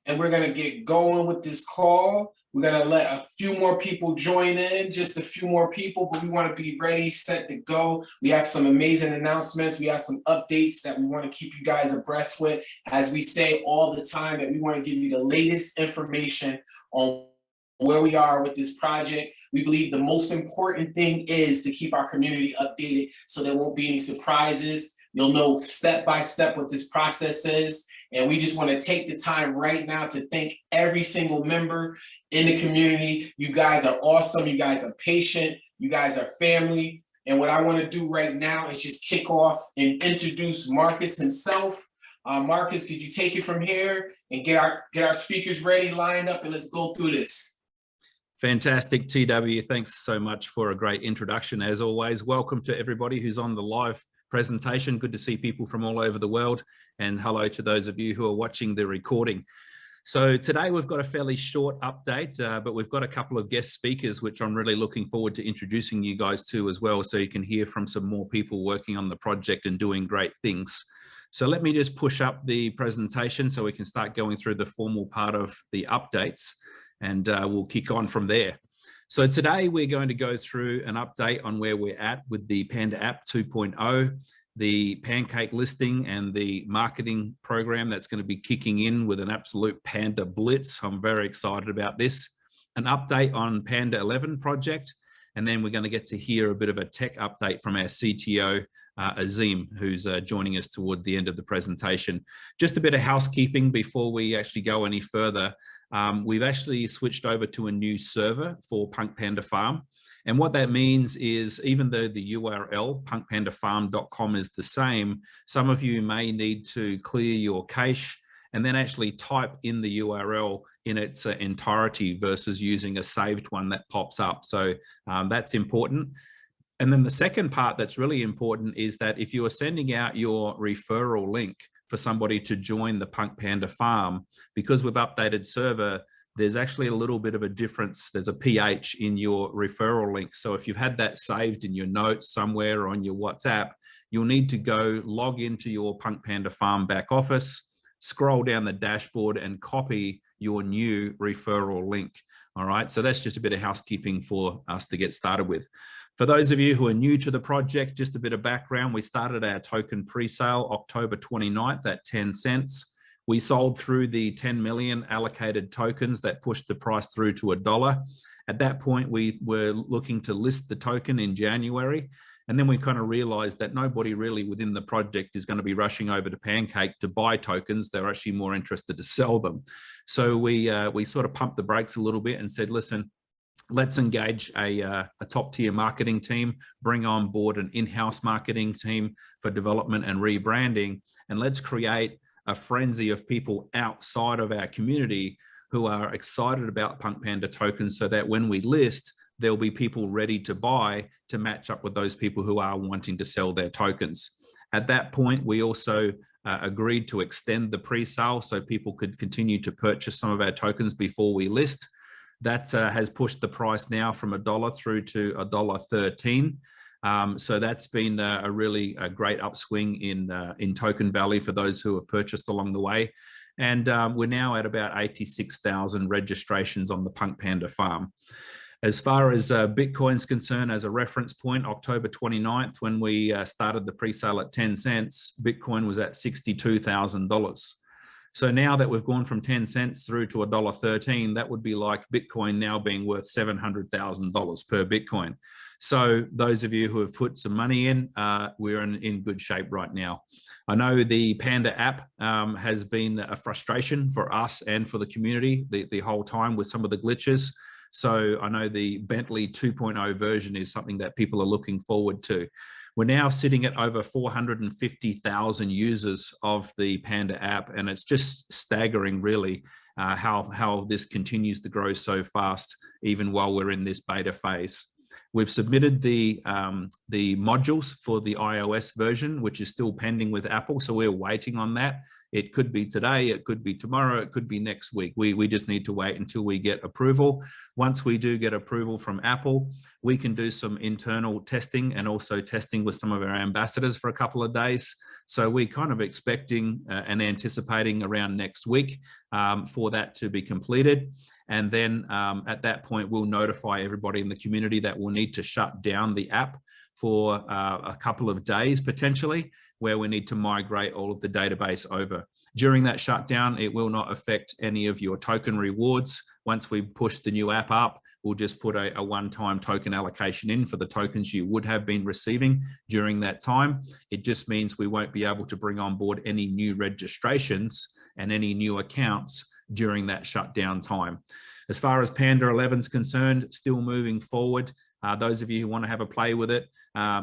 and we're going to get going with this call. We're going to let a few more people join in, just a few more people, but we want to be ready, set to go. We have some amazing announcements. We have some updates that we want to keep you guys abreast with. As we say all the time, that we want to give you the latest information on where we are with this project. We believe the most important thing is to keep our community updated so there won't be any surprises. You'll know step by step what this process is. And we just want to take the time right now to thank every single member in the community. You guys are awesome. You guys are patient. You guys are family. And what I want to do right now is just kick off and introduce Marcus himself. Marcus, could you take it from here and get our speakers ready, lined up, and let's go through this. Fantastic, TW. Thanks so much for a great introduction. As always, welcome to everybody who's on the live presentation. Good to see people from all over the world, and hello to those of you who are watching the recording. So today we've got a fairly short update, but we've got a couple of guest speakers which I'm really looking forward to introducing you guys to as well, so you can hear from some more people working on the project and doing great things. So let me just push up the presentation so we can start going through the formal part of the updates, and we'll kick on from there. So today we're going to go through an update on where we're at with the PandaApp 2.0, the Pancake listing and the marketing program that's going to be kicking in with an absolute Panda blitz. I'm very excited about this. An update on Panda 11 project, and then we're going to get to hear a bit of a tech update from our CTO, Azim, who's joining us toward the end of the presentation. Just a bit of housekeeping before we actually go any further. We've actually switched over to a new server for PunkPanda Farm. And what that means is, even though the URL punkpandafarm.com is the same, some of you may need to clear your cache and then actually type in the URL in its entirety versus using a saved one that pops up. So that's important. And then the second part that's really important is that if you are sending out your referral link for somebody to join the PunkPanda Farm, because we've updated server, there's actually a little bit of a difference. There's a PH in your referral link. So if you've had that saved in your notes somewhere on your WhatsApp, you'll need to go log into your PunkPanda Farm back office, scroll down the dashboard and copy your new referral link. All right, so that's just a bit of housekeeping for us to get started with. For those of you who are new to the project, just a bit of background. We started our token pre-sale October 29th at 10 cents. We sold through the 10 million allocated tokens that pushed the price through to $1. At that point, we were looking to list the token in January. And then we kind of realized that nobody really within the project is going to be rushing over to Pancake to buy tokens. They're actually more interested to sell them. So we sort of pumped the brakes a little bit and said, listen, let's engage a top tier marketing team, bring on board an in-house marketing team for development and rebranding, and let's create a frenzy of people outside of our community who are excited about PunkPanda tokens, so that when we list, there'll be people ready to buy to match up with those people who are wanting to sell their tokens. At that point, we also agreed to extend the pre-sale so people could continue to purchase some of our tokens before we list. That has pushed the price now from $1 through to $1.13. So that's been a really great upswing in token value for those who have purchased along the way. And we're now at about 86,000 registrations on the PunkPanda Farm. As far as Bitcoin's concerned, as a reference point, October 29th, when we started the pre-sale at 10 cents, Bitcoin was at $62,000. So now that we've gone from 10 cents through to $1.13, that would be like Bitcoin now being worth $700,000 per Bitcoin. So those of you who have put some money in, we're in good shape right now. I know the PandaApp has been a frustration for us and for the community the whole time with some of the glitches. So I know the Bentley 2.0 version is something that people are looking forward to. We're now sitting at over 450,000 users of the PandaApp, and it's just staggering, really, how this continues to grow so fast, even while we're in this beta phase. We've submitted the modules for the iOS version, which is still pending with Apple. So we're waiting on that. It could be today, it could be tomorrow, it could be next week. We just need to wait until we get approval. Once we do get approval from Apple, we can do some internal testing and also testing with some of our ambassadors for a couple of days. So we're kind of expecting and anticipating around next week for that to be completed. And then at that point, we'll notify everybody in the community that we'll need to shut down the app for a couple of days potentially, where we need to migrate all of the database over. During that shutdown, it will not affect any of your token rewards. Once we push the new app up, we'll just put a one-time token allocation in for the tokens you would have been receiving during that time. It just means we won't be able to bring on board any new registrations and any new accounts during that shutdown time. As far as Panda 11 is concerned, still moving forward. Those of you who want to have a play with it,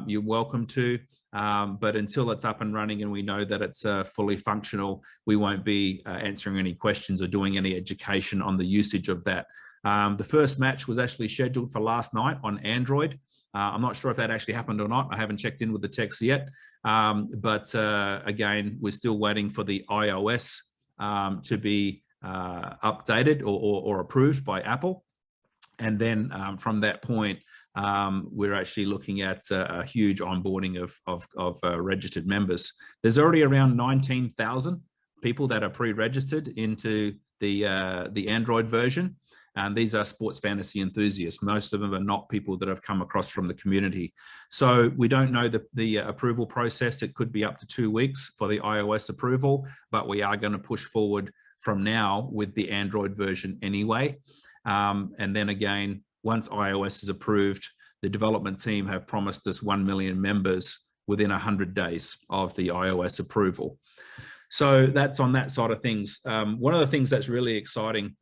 you're welcome to. But until it's up and running and we know that it's fully functional, we won't be answering any questions or doing any education on the usage of that. The first match was actually scheduled for last night on Android. I'm not sure if that actually happened or not. I haven't checked in with the techs yet. But again, we're still waiting for the iOS to be updated or approved by Apple. And then from that point, we're actually looking at a huge onboarding of registered members. There's already around 19,000 people that are pre-registered into the Android version. And these are sports fantasy enthusiasts. Most of them are not people that have come across from the community. So we don't know the approval process. It could be up to 2 weeks for the iOS approval, but we are going to push forward from now with the Android version anyway. And then again, once iOS is approved, the development team have promised us 1 million members within 100 days of the iOS approval. So that's on that side of things. One of the things that's really exciting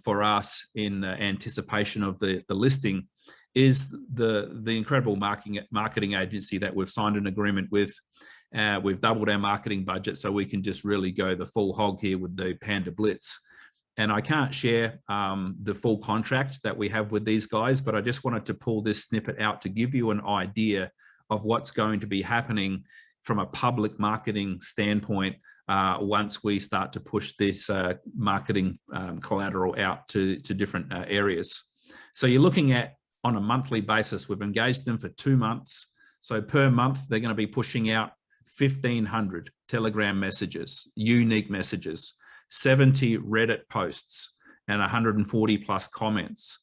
for us in anticipation of the listing is the incredible marketing agency that we've signed an agreement with. We've doubled our marketing budget so we can just really go the full hog here with the Panda Blitz. And I can't share the full contract that we have with these guys, but I just wanted to pull this snippet out to give you an idea of what's going to be happening from a public marketing standpoint once we start to push this marketing collateral out to different areas. So you're looking at, on a monthly basis, we've engaged them for 2 months. So per month, they're going to be pushing out 1,500 Telegram messages, unique messages, 70 Reddit posts, and 140 plus comments.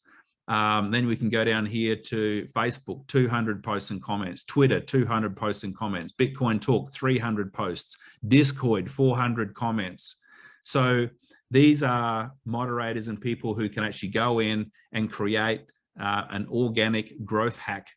Then we can go down here to Facebook, 200 posts and comments, Twitter, 200 posts and comments, Bitcoin Talk, 300 posts, Discord, 400 comments. So these are moderators and people who can actually go in and create an organic growth hack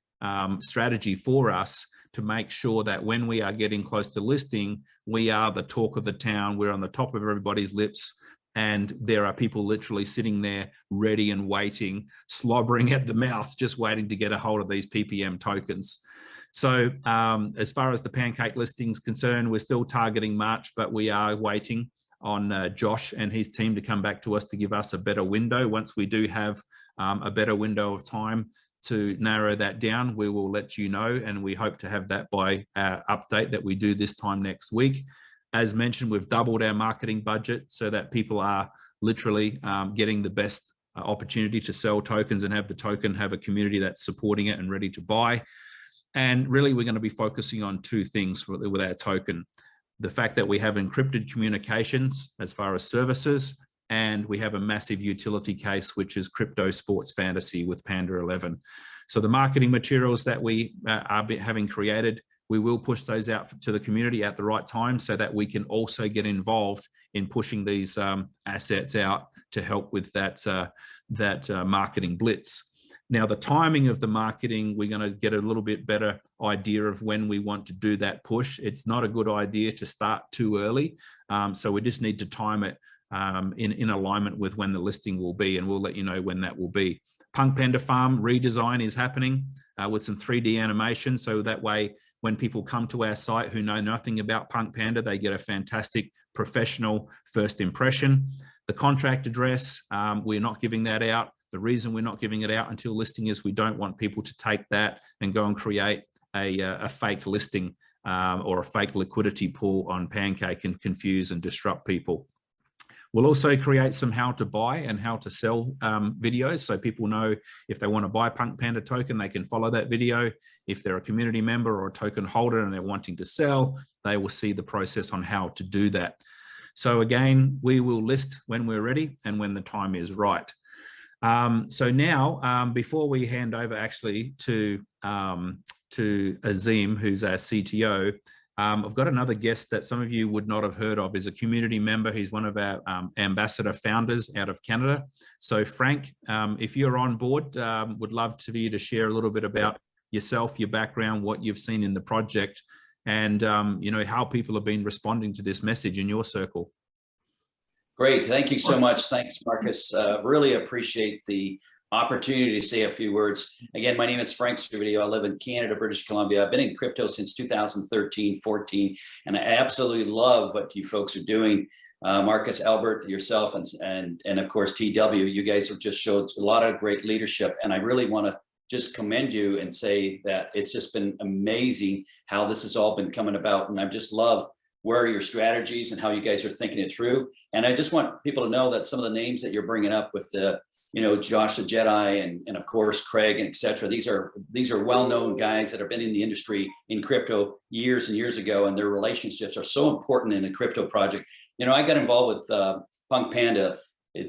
strategy for us to make sure that when we are getting close to listing, we are the talk of the town, we're on the top of everybody's lips, and there are people literally sitting there ready and waiting, slobbering at the mouth, just waiting to get a hold of these PPM tokens. So as far as the Pancake listing is concerned, we're still targeting March, but we are waiting on Josh and his team to come back to us to give us a better window. Once we do have a better window of time to narrow that down, we will let you know, and we hope to have that by update that we do this time next week. As mentioned, we've doubled our marketing budget so that people are literally getting the best opportunity to sell tokens and have the token have a community that's supporting it and ready to buy. And really, we're going to be focusing on 2 things with our token. The fact that we have encrypted communications as far as services, and we have a massive utility case, which is crypto sports fantasy with Panda 11. So the marketing materials that we are having created, we will push those out to the community at the right time so that we can also get involved in pushing these assets out to help with that marketing blitz. Now, the timing of the marketing, we're going to get a little bit better idea of when we want to do that push. It's not a good idea to start too early. So we just need to time it in alignment with when the listing will be, and we'll let you know when that will be. PunkPanda Farm redesign is happening with some 3D animation, so that way when people come to our site who know nothing about PunkPanda, they get a fantastic professional first impression. The contract address, we're not giving that out. The reason we're not giving it out until listing is we don't want people to take that and go and create a fake listing or a fake liquidity pool on Pancake and confuse and disrupt people. We'll also create some how to buy and how to sell videos, so people know if they want to buy PunkPanda token, they can follow that video. If they're a community member or a token holder and they're wanting to sell, they will see the process on how to do that. So again, we will list when we're ready and when the time is right. So now, before we hand over actually to Azim, who's our CTO, I've got another guest that some of you would not have heard of. Is a community member. He's one of our ambassador founders out of Canada. So Frank, if you're on board, would love for you to share a little bit about yourself, your background, what you've seen in the project, and you know, how people have been responding to this message in your circle. Great, thank you so much. Thanks, Marcus. Really appreciate the opportunity to say a few words. Again, my name is Frank Servideo. I live in Canada, British Columbia. I've been in crypto since 2013, 14, and I absolutely love what you folks are doing. Marcus, Albert, yourself, and of course, TW, you guys have just showed a lot of great leadership, and I really want to just commend you and say that it's just been amazing how this has all been coming about, and I just love where your strategies and how you guys are thinking it through. And I just want people to know that some of the names that you're bringing up with the, you know, Josh the Jedi and of course Craig and etc. These are well-known guys that have been in the industry in crypto years and years ago, and their relationships are so important in a crypto project. You know, I got involved with PunkPanda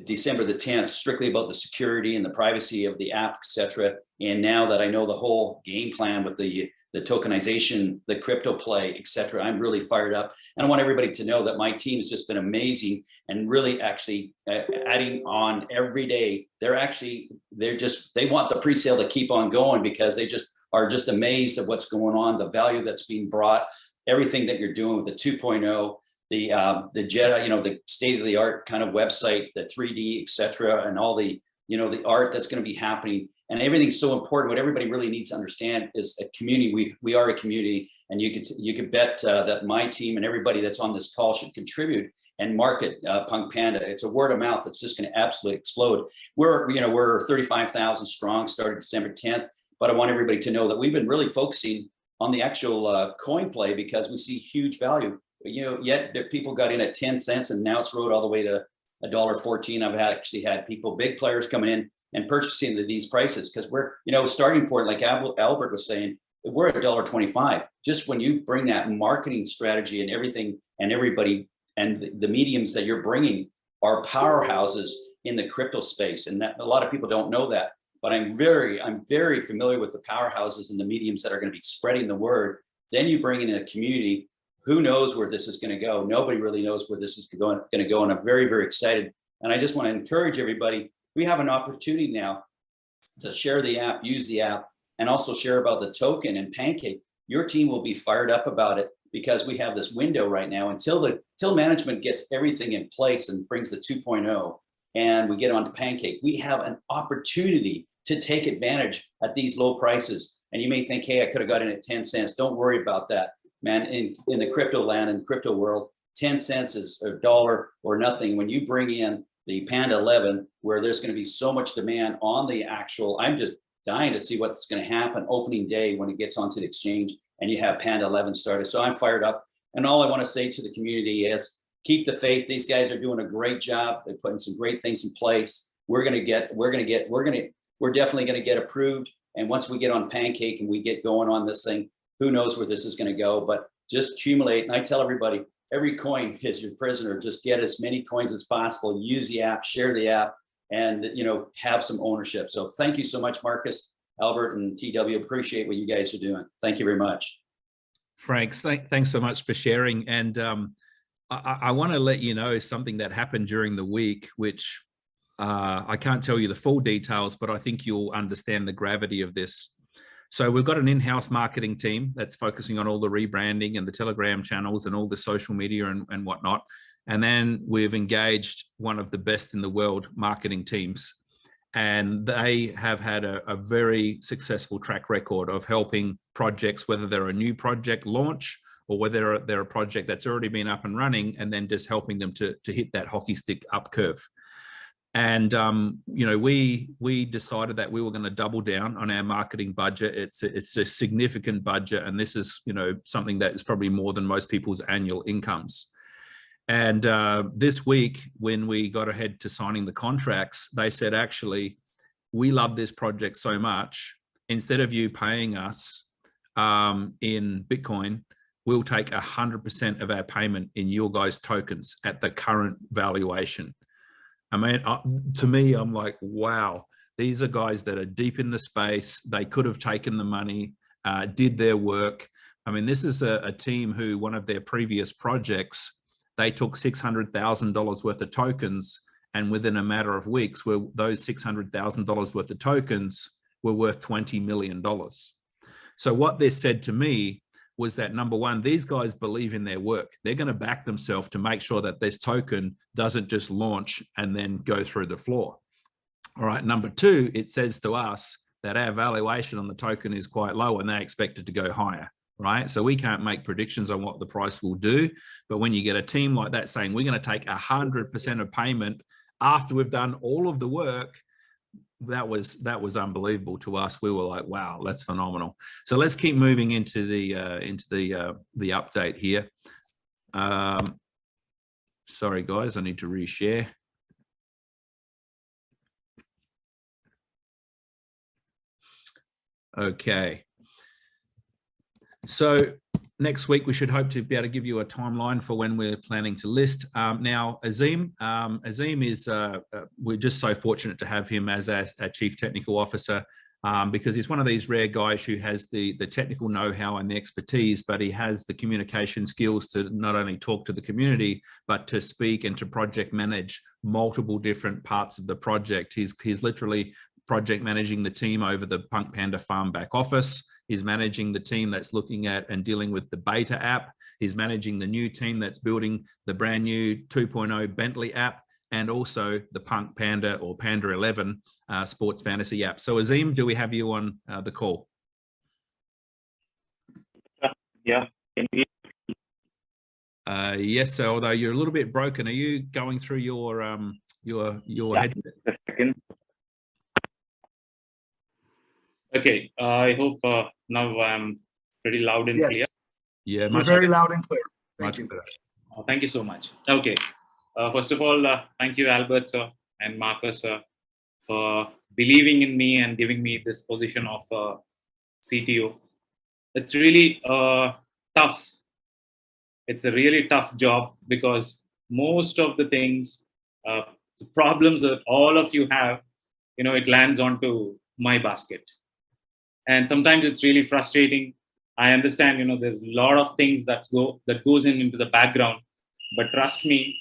December the 10th, strictly about the security and the privacy of the app, etc. And now that I know the whole game plan with the tokenization, the crypto play, etc., I'm really fired up. And I want everybody to know that my team has just been amazing and really actually adding on every day. They want the pre-sale to keep on going because they just are just amazed at what's going on, the value that's being brought, everything that you're doing with the 2.0, the Jedi, you know, the state-of-the-art kind of website, the 3D, etc., and all the, you know, the art that's going to be happening. And everything's so important. What everybody really needs to understand is a community. We are a community, and you could bet that my team and everybody that's on this call should contribute and market PunkPanda. It's a word of mouth that's just going to absolutely explode. We're 35,000 strong, started December 10th. But I want everybody to know that we've been really focusing on the actual coin play because we see huge value. You know, yet people got in at 10 cents, and now it's rode all the way to $1.14. I've actually had people, big players, coming in and purchasing at these prices because we're, you know, starting point, like Albert was saying, we're at $1.25. Just when you bring that marketing strategy and everything and everybody and the mediums that you're bringing are powerhouses in the crypto space, and that a lot of people don't know that. But I'm very familiar with the powerhouses and the mediums that are going to be spreading the word. Then you bring in a community. Who knows where this is going to go? Nobody really knows where this is going to go, and I'm very, very excited. And I just want to encourage everybody. We have an opportunity now to share the app, use the app, and also share about the token and Pancake. Your team will be fired up about it because we have this window right now until management gets everything in place and brings the 2.0 and we get onto Pancake. We have an opportunity to take advantage at these low prices. And you may think, hey, I could have got in at 10 cents. Don't worry about that, man. In the crypto land, in the crypto world, 10 cents is a dollar or nothing. When you bring in the Panda 11, where there's going to be so much demand on the actual, I'm just dying to see what's going to happen opening day when it gets onto the exchange and you have Panda 11 started. So I'm fired up. And all I want to say to the community is keep the faith. These guys are doing a great job. They're putting some great things in place. We're definitely going to get approved. And once we get on Pancake and we get going on this thing, who knows where this is going to go, but just accumulate. And I tell everybody, every coin is your prisoner. Just get as many coins as possible, use the app, share the app, and, you know, have some ownership. So thank you so much, Marcus, Albert, and TW. Appreciate what you guys are doing. Thank you very much. Frank, thanks so much for sharing. And I want to let you know something that happened during the week, which I can't tell you the full details, but I think you'll understand the gravity of this. So we've got an in-house marketing team that's focusing on all the rebranding and the Telegram channels and all the social media and whatnot. And then we've engaged one of the best in the world marketing teams. And they have had a very successful track record of helping projects, whether they're a new project launch or whether they're a project that's already been up and running, and then just helping them to hit that hockey stick up curve. And you know, we decided that we were going to double down on our marketing budget. It's a significant budget, and this is, you know, something that is probably more than most people's annual incomes. And this week, when we got ahead to signing the contracts, they said, actually, we love this project so much. Instead of you paying us in Bitcoin, we'll take 100% of our payment in your guys' tokens at the current valuation. I mean, to me, I'm like, wow, these are guys that are deep in the space. They could have taken the money, did their work. I mean, this is a team who, one of their previous projects, they took $600,000 worth of tokens, and within a matter of weeks, where those $600,000 worth of tokens were worth $20 million. So what they said to me was that, number one, these guys believe in their work. They're going to back themselves to make sure that this token doesn't just launch and then go through the floor. All right. Number two, it says to us that our valuation on the token is quite low and they expect it to go higher. Right. So we can't make predictions on what the price will do. But when you get a team like that saying we're going to take 100% of payment after we've done all of the work, that was unbelievable to us. We were like, wow, that's phenomenal. So let's keep moving into the update here. Sorry guys, I need to reshare. Okay. So next week, we should hope to be able to give you a timeline for when we're planning to list. Now, Azim is, we're just so fortunate to have him as our Chief Technical Officer, because he's one of these rare guys who has the technical know-how and the expertise, but he has the communication skills to not only talk to the community, but to speak and to project manage multiple different parts of the project. He's literally project managing the team over the PunkPanda Farm back office. He's managing the team that's looking at and dealing with the beta app. He's managing the new team that's building the brand new 2.0 Bentley app, and also the PunkPanda or Panda 11 sports fantasy app. So Azim, do we have you on the call? Yeah. Yes, so although you're a little bit broken, are you going through your headset? A second. Okay, I hope now I'm pretty loud and clear. Yeah, You're very loud and clear. Thank you. Thank you so much. Okay, first of all, thank you, Albert sir and Marcus sir, for believing in me and giving me this position of CTO. It's really tough. It's a really tough job because most of the things, the problems that all of you have, it lands onto my basket. And sometimes it's really frustrating. I understand, there's a lot of things that goes into the background, but trust me,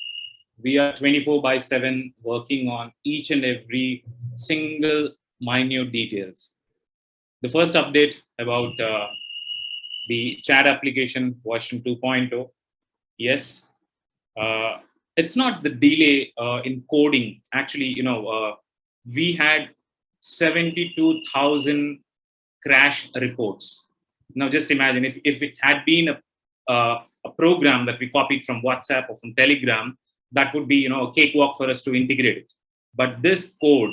we are 24/7 working on each and every single minute details. The first update about the chat application version 2.0. Yes, it's not the delay in coding. Actually, we had 72,000 crash reports. Now just imagine if it had been a program that we copied from WhatsApp or from Telegram, that would be a cakewalk for us to integrate it. But this code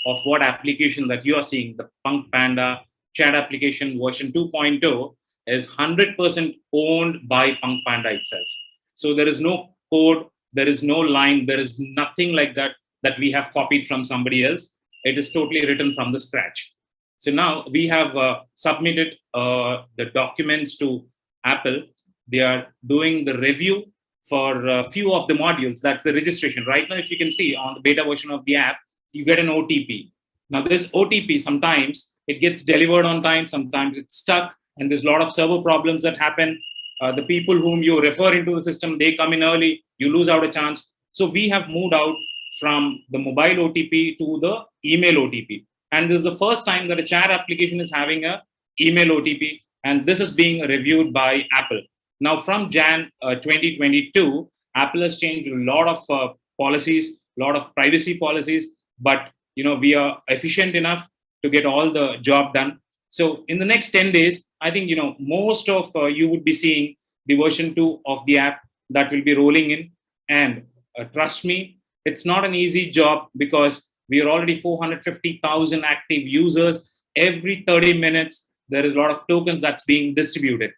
of what application that you are seeing, the PunkPanda chat application version 2.0, is 100% owned by PunkPanda itself. So there is no code, there is no line, there is nothing like that we have copied from somebody else. It is totally written from the scratch. So now we have submitted the documents to Apple. They are doing the review for a few of the modules. That's the registration. Right now, if you can see on the beta version of the app, you get an OTP. Now this OTP, sometimes it gets delivered on time, sometimes it's stuck, and there's a lot of server problems that happen. The people whom you refer into the system, they come in early, you lose out a chance. So we have moved out from the mobile OTP to the email OTP. And this is the first time that a chat application is having an email OTP, and this is being reviewed by Apple. Now, from Jan 2022, Apple has changed a lot of policies, a lot of privacy policies, but we are efficient enough to get all the job done. So in the next 10 days, I think most of you would be seeing the version 2 of the app that will be rolling in. And trust me, It's not an easy job because we are already 450,000 active users. Every 30 minutes, there is a lot of tokens that's being distributed.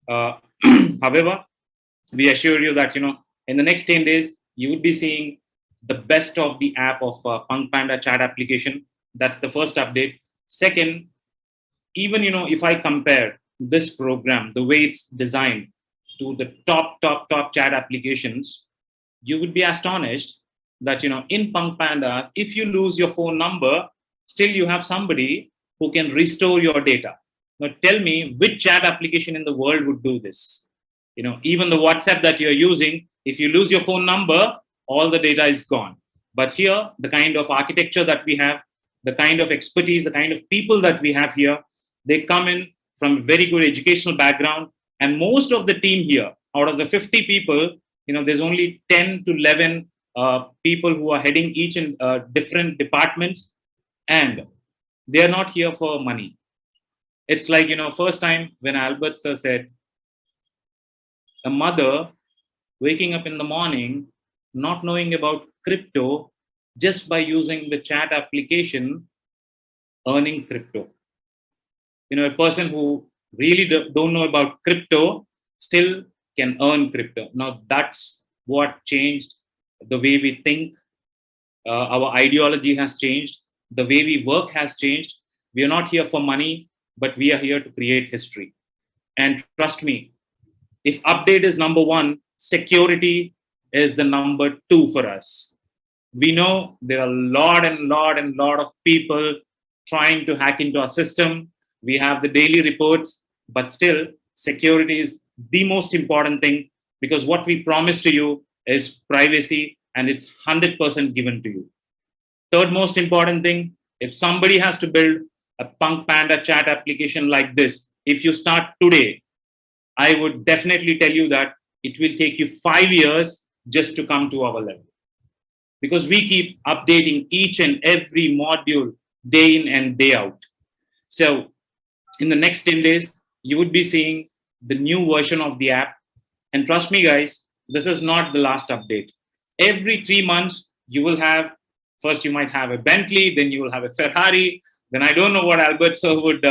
However, we assure you that, in the next 10 days, you would be seeing the best of the app of PunkPanda chat application. That's the first update. Second, even, if I compare this program, the way it's designed to the top chat applications, you would be astonished that, in PunkPanda, if you lose your phone number, still you have somebody who can restore your data. Now tell me which chat application in the world would do this? Even the WhatsApp that you're using, if you lose your phone number, all the data is gone. But here, the kind of architecture that we have, the kind of expertise, the kind of people that we have here, they come in from a very good educational background. And most of the team here, out of the 50 people, there's only 10 to 11 people who are heading each in different departments, and they're not here for money. It's like, first time when Albert sir said, a mother waking up in the morning, not knowing about crypto, just by using the chat application, earning crypto. A person who really don't know about crypto still can earn crypto. Now that's what changed the way we think. Our ideology has changed. The way we work has changed. We are not here for money, but we are here to create history. And trust me, if update is number one, security is the number two for us. We know there are a lot of people trying to hack into our system. We have the daily reports, but still security is the most important thing, because what we promise to you is privacy, and it's 100% given to you. Third most important thing, if somebody has to build a PunkPanda chat application like this, if you start today, I would definitely tell you that it will take you 5 years just to come to our level, because we keep updating each and every module day in and day out. So in the next 10 days, you would be seeing the new version of the app. And trust me, guys, this is not the last update. Every 3 months, you will have, first you might have a Bentley, then you will have a Ferrari. Then I don't know what Albert sir would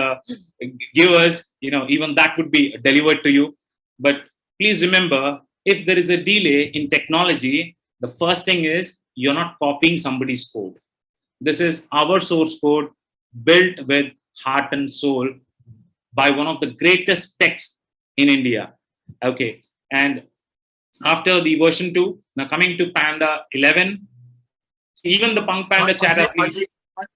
give us, even that would be delivered to you. But please remember, if there is a delay in technology, the first thing is you're not copying somebody's code. This is our source code built with heart and soul by one of the greatest techs in India. Okay. And after the version 2, now coming to Panda 11, even the PunkPanda chat application.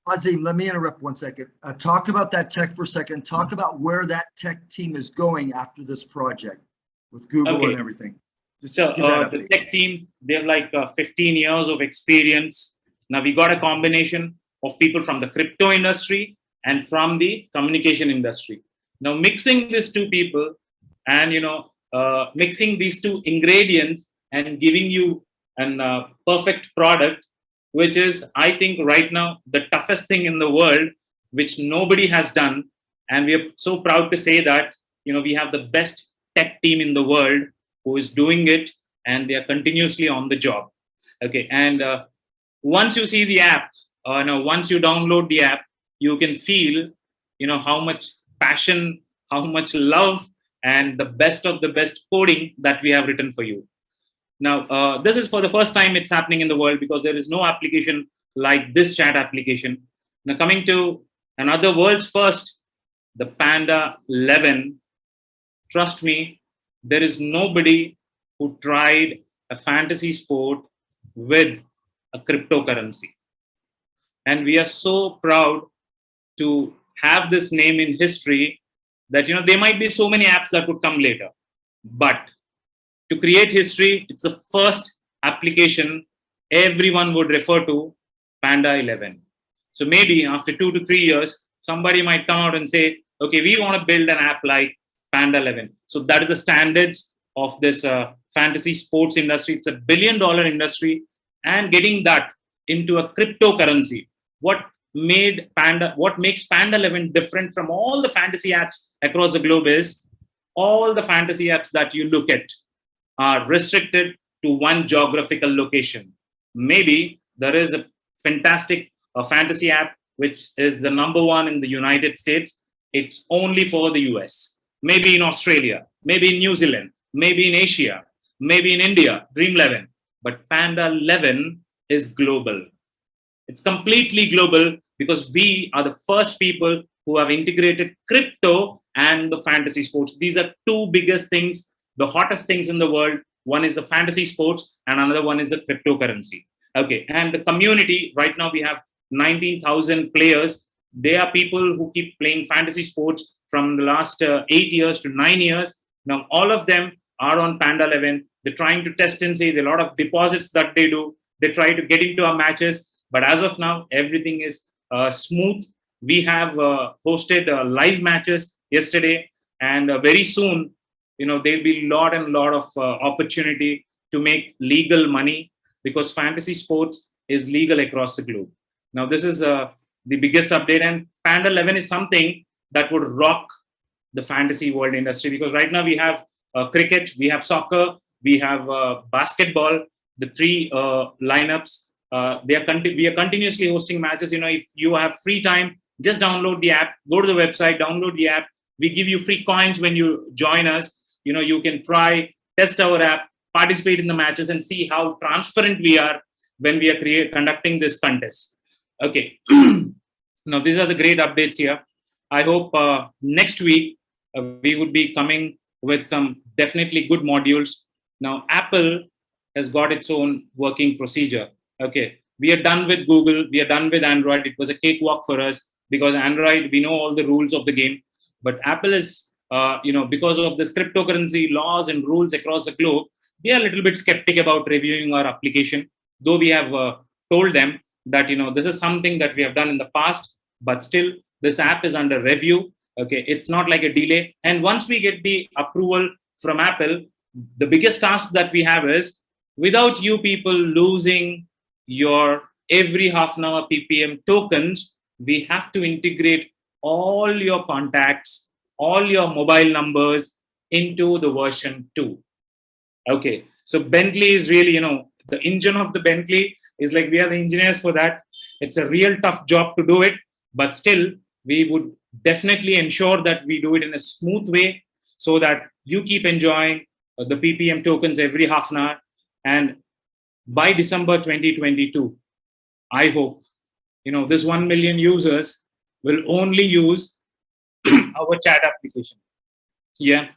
Azim, let me interrupt 1 second. Talk about that tech for a second. Talk about where that tech team is going after this project with Google and everything. Just so give that the tech team, they have like 15 years of experience. Now we got a combination of people from the crypto industry and from the communication industry. Now mixing these two people and, mixing these two ingredients and giving you a perfect product, which is, I think right now, the toughest thing in the world, which nobody has done. And we are so proud to say that, we have the best tech team in the world who is doing it, and they are continuously on the job. Okay. And once you see the app, once you download the app, you can feel, how much passion, how much love, and the best of the best coding that we have written for you. Now, this is for the first time it's happening in the world, because there is no application like this chat application. Now, coming to another world's first, the Panda 11. Trust me, there is nobody who tried a fantasy sport with a cryptocurrency. And we are so proud to have this name in history that, there might be so many apps that would come later. But to create history, it's the first application everyone would refer to, Panda 11. So maybe after 2 to 3 years, somebody might come out and say, okay, we want to build an app like Panda 11. So that is the standards of this fantasy sports industry. It's $1 billion industry, and getting that into a cryptocurrency. What makes Panda 11 different from all the fantasy apps across the globe is all the fantasy apps that you look at are restricted to one geographical location. maybe there is a fantastic fantasy app which is the #1 in the United States. It's only for the US, maybe in Australia, maybe in New Zealand, maybe in Asia, maybe in India, Dream 11. But Panda 11 is global. It's completely global because we are the first people who have integrated crypto and the fantasy sports. These are two biggest things, the hottest things in the world. One is the fantasy sports and another one is the cryptocurrency. Okay, and the community, right now we have 19,000 players. They are people who keep playing fantasy sports from the last 8 years to 9 years. Now, all of them are on Panda 11. They're trying to test and see. There are a lot of deposits that they do. They try to get into our matches. But as of now, everything is smooth. We have hosted live matches yesterday. And very soon, there'll be a lot of opportunity to make legal money because fantasy sports is legal across the globe. Now, this is the biggest update, and Panda 11 is something that would rock the fantasy world industry because right now we have cricket, we have soccer, we have basketball, the three lineups. We are continuously hosting matches. If you have free time, just download the app, go to the website, download the app. We give you free coins when you join us. You can try, test our app, participate in the matches, and see how transparent we are when we are conducting this contest. Okay. Now, these are the great updates here. I hope next week we would be coming with some definitely good modules. Now, Apple has got its own working procedure. Okay. We are done with Google. We are done with Android. It was a cakewalk for us because Android, we know all the rules of the game. But Apple is, because of this cryptocurrency laws and rules across the globe, they are a little bit skeptic about reviewing our application. Though we have told them that, this is something that we have done in the past, but still this app is under review. Okay. It's not like a delay. And once we get the approval from Apple, the biggest task that we have is without you people losing your every half an hour PPM tokens, we have to integrate all your contacts, all your mobile numbers into the version 2. Okay. So Bentley is really, the engine of the Bentley is like we are the engineers for that. It's a real tough job to do it, but still we would definitely ensure that we do it in a smooth way so that you keep enjoying the PPM tokens every half an hour. And by December 2022, I hope, this 1 million users will only use our chat application. Yeah.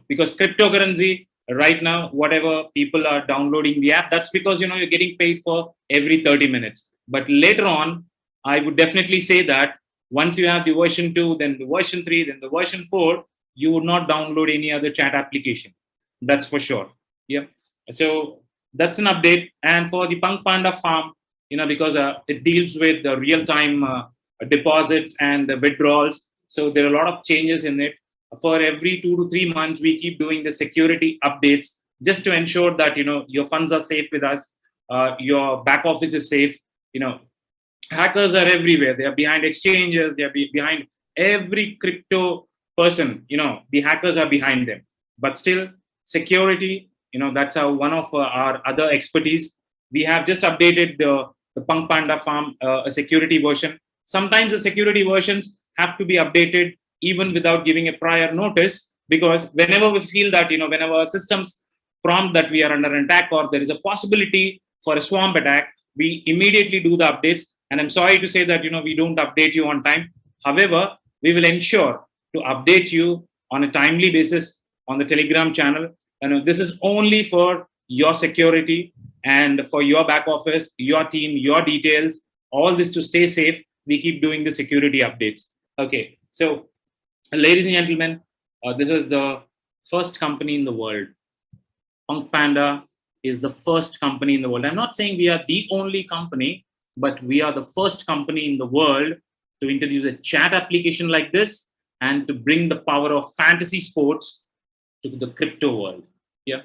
Because cryptocurrency, right now, whatever people are downloading the app, that's because, you're getting paid for every 30 minutes. But later on, I would definitely say that once you have the version 2, then the version 3, then the version 4, you would not download any other chat application. That's for sure. Yeah. So that's an update. And for the PunkPanda farm, because it deals with the real-time deposits and the withdrawals. So there are a lot of changes in it. For every 2 to 3 months, we keep doing the security updates just to ensure that, your funds are safe with us. Your back office is safe. Hackers are everywhere. They are behind exchanges. They are behind every crypto person. The hackers are behind them. But still, security, that's one of our other expertise. We have just updated the PunkPanda farm, a security version. Sometimes the security versions have to be updated even without giving a prior notice, because whenever we feel that, whenever our systems prompt that we are under attack or there is a possibility for a swamp attack, we immediately do the updates. And I'm sorry to say that, we don't update you on time. However, we will ensure to update you on a timely basis on the Telegram channel. And this is only for your security and for your back office, your team, your details, all this to stay safe. We keep doing the security updates. Okay. So, ladies and gentlemen, this is the first company in the world. PunkPanda is the first company in the world. I'm not saying we are the only company, but we are the first company in the world to introduce a chat application like this and to bring the power of fantasy sports to the crypto world. Yeah.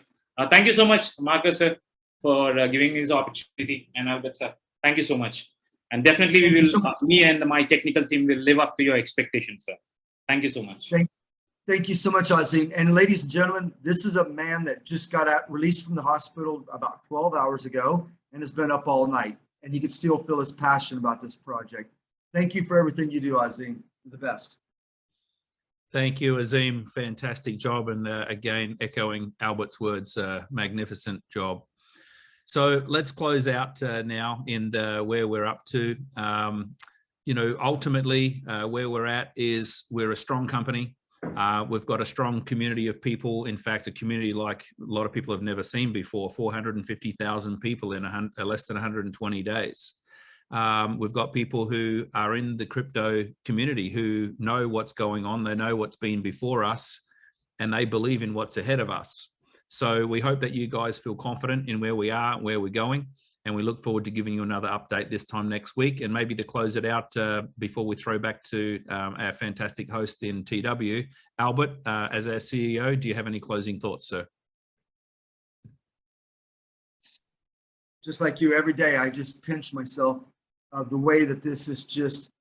Thank you so much, Marcus, sir, for giving me this opportunity. And Albert, sir, thank you so much. And definitely we will, me and my technical team will live up to your expectations, sir. Thank you so much. Thank you so much, Azim. And ladies and gentlemen, this is a man that just got released from the hospital about 12 hours ago. and has been up all night. And you can still feel his passion about this project. Thank you for everything you do, Azim. You're the best. Thank you, Azim. Fantastic job. And again, echoing Albert's words, magnificent job. So let's close out now in where we're up to. You know, ultimately, where we're at is we're a strong company. We've got a strong community of people. In fact, a community like a lot of people have never seen before, 450,000 people in less than 120 days. We've got people who are in the crypto community who know what's going on. They know what's been before us, and they believe in what's ahead of us. So we hope that you guys feel confident in where we are and where we're going. And we look forward to giving you another update this time next week. And maybe to close it out before we throw back to our fantastic host in TW, Albert, as our CEO, do you have any closing thoughts, sir? Just like you, every day I just pinch myself of the way that this has just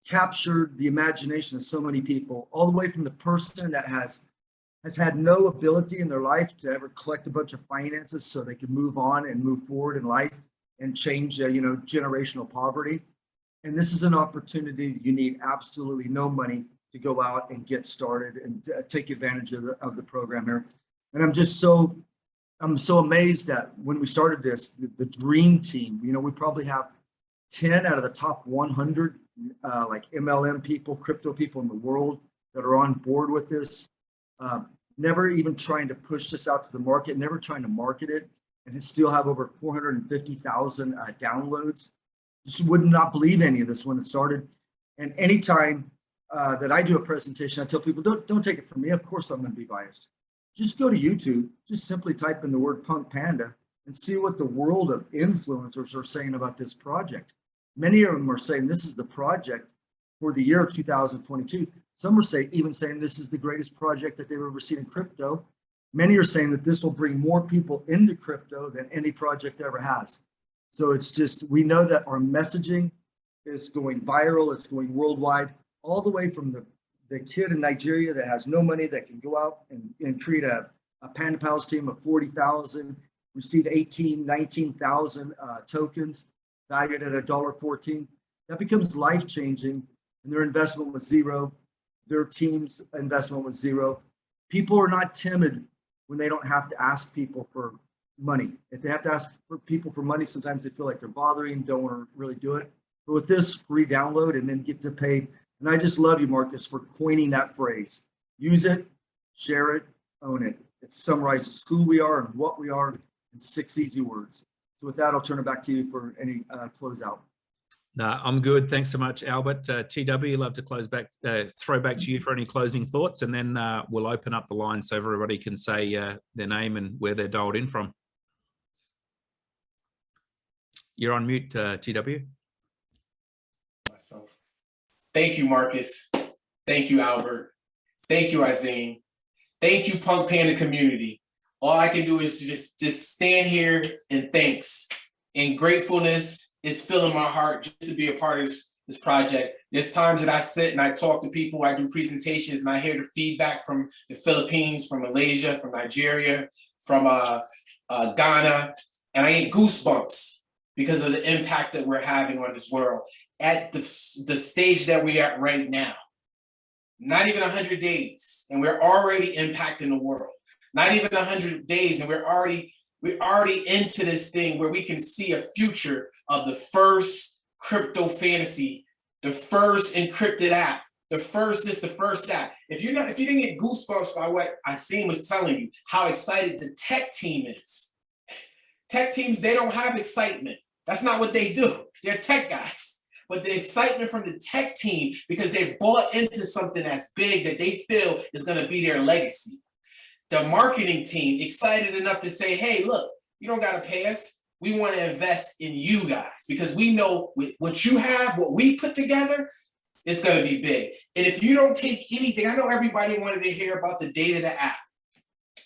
captured the imagination of so many people, all the way from the person that has had no ability in their life to ever collect a bunch of finances so they can move on and move forward in life and change, you know, generational poverty. And this is an opportunity that you need absolutely no money to go out and get started and take advantage of the program here. And I'm so amazed that when we started this, the dream team, you know, we probably have 10 out of the top 100 like MLM people, crypto people in the world that are on board with this. Never even trying to push this out to the market, never trying to market it, and still have over 450,000 downloads. Just would not believe any of this when it started. And anytime that I do a presentation, I tell people, don't take it from me. Of course I'm going to be biased. Just go to YouTube, just simply type in the word PunkPanda and see what the world of influencers are saying about this project. Many of them are saying this is the project for the year 2022. Some are even saying this is the greatest project that they've ever seen in crypto. Many are saying that this will bring more people into crypto than any project ever has. So it's just, we know that our messaging is going viral, it's going worldwide, all the way from the kid in Nigeria that has no money that can go out and create a Panda Pals team of 40,000, receive 19,000 tokens valued at $1.14. That becomes life-changing, and their investment was zero. Their team's investment was zero. People are not timid when they don't have to ask people for money. If they have to ask for people for money, sometimes they feel like they're bothering, don't want to really do it. But with this free download and then get to pay, and I just love you, Marcus, for coining that phrase. Use it, share it, own it. It summarizes who we are and what we are in 6 easy words. So with that, I'll turn it back to you for any closeout. No, I'm good. Thanks so much, Albert. TW, love to throw back to you for any closing thoughts, and then we'll open up the line so everybody can say their name and where they're dialed in from. You're on mute, TW. Myself. Thank you, Marcus. Thank you, Albert. Thank you, Azim. Thank you, Punk Panda community. All I can do is just stand here in thanks and gratefulness is filling my heart just to be a part of this project. There's times that I sit and I talk to people, I do presentations, and I hear the feedback from the Philippines, from Malaysia, from Nigeria, from Ghana, and I get goosebumps because of the impact that we're having on this world at the stage that we're at right now. Not even 100 days, and we're already impacting the world. Not even 100 days, and we're already into this thing where we can see a future of the first crypto fantasy, the first encrypted app, the first this, the first that. If you didn't get goosebumps by what Azim was telling you, how excited the tech team is. Tech teams, they don't have excitement. That's not what they do. They're tech guys. But the excitement from the tech team, because they bought into something that's big that they feel is going to be their legacy. The marketing team excited enough to say, hey, look, you don't got to pay us. We want to invest in you guys because we know with what you have, what we put together, it's going to be big. And if you don't take anything, I know everybody wanted to hear about the data, the app.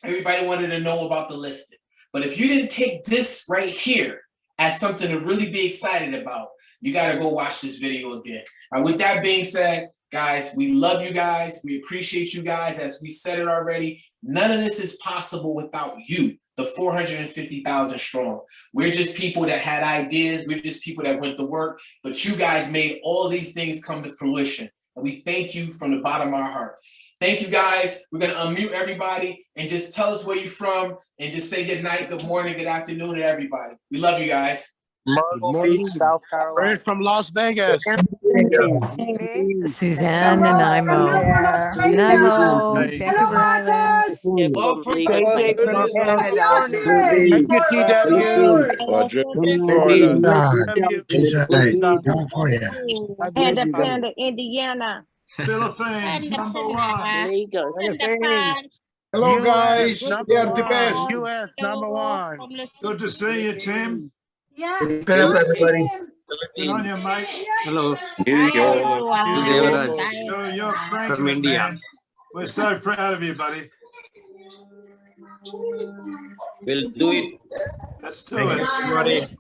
Everybody wanted to know about the listing. But if you didn't take this right here as something to really be excited about, you got to go watch this video again. And with that being said, guys, we love you guys. We appreciate you guys. As we said it already, none of this is possible without you, the 450,000 strong. We're just people that had ideas. We're just people that went to work, but you guys made all these things come to fruition. And we thank you from the bottom of our heart. Thank you guys. We're gonna unmute everybody and just tell us where you're from and just say good night, good morning, good afternoon to everybody. We love you guys. Myrtle Beach, South Carolina. From Las Vegas. Suzanne and Imo. Nanaimo, Vancouver Island. Welcome KJ from Canada. Thank you, TW. Roger, California. Panda, Indiana. Philippines, number one. Lagos. Hello, guys. Number You're the one. best. US, number one. Good to see you, Tim. Yeah. Pick up, everybody. Good on you, Mike. Hello. You're cranking it, man. We're so proud of you, buddy. We'll do it. Let's do it.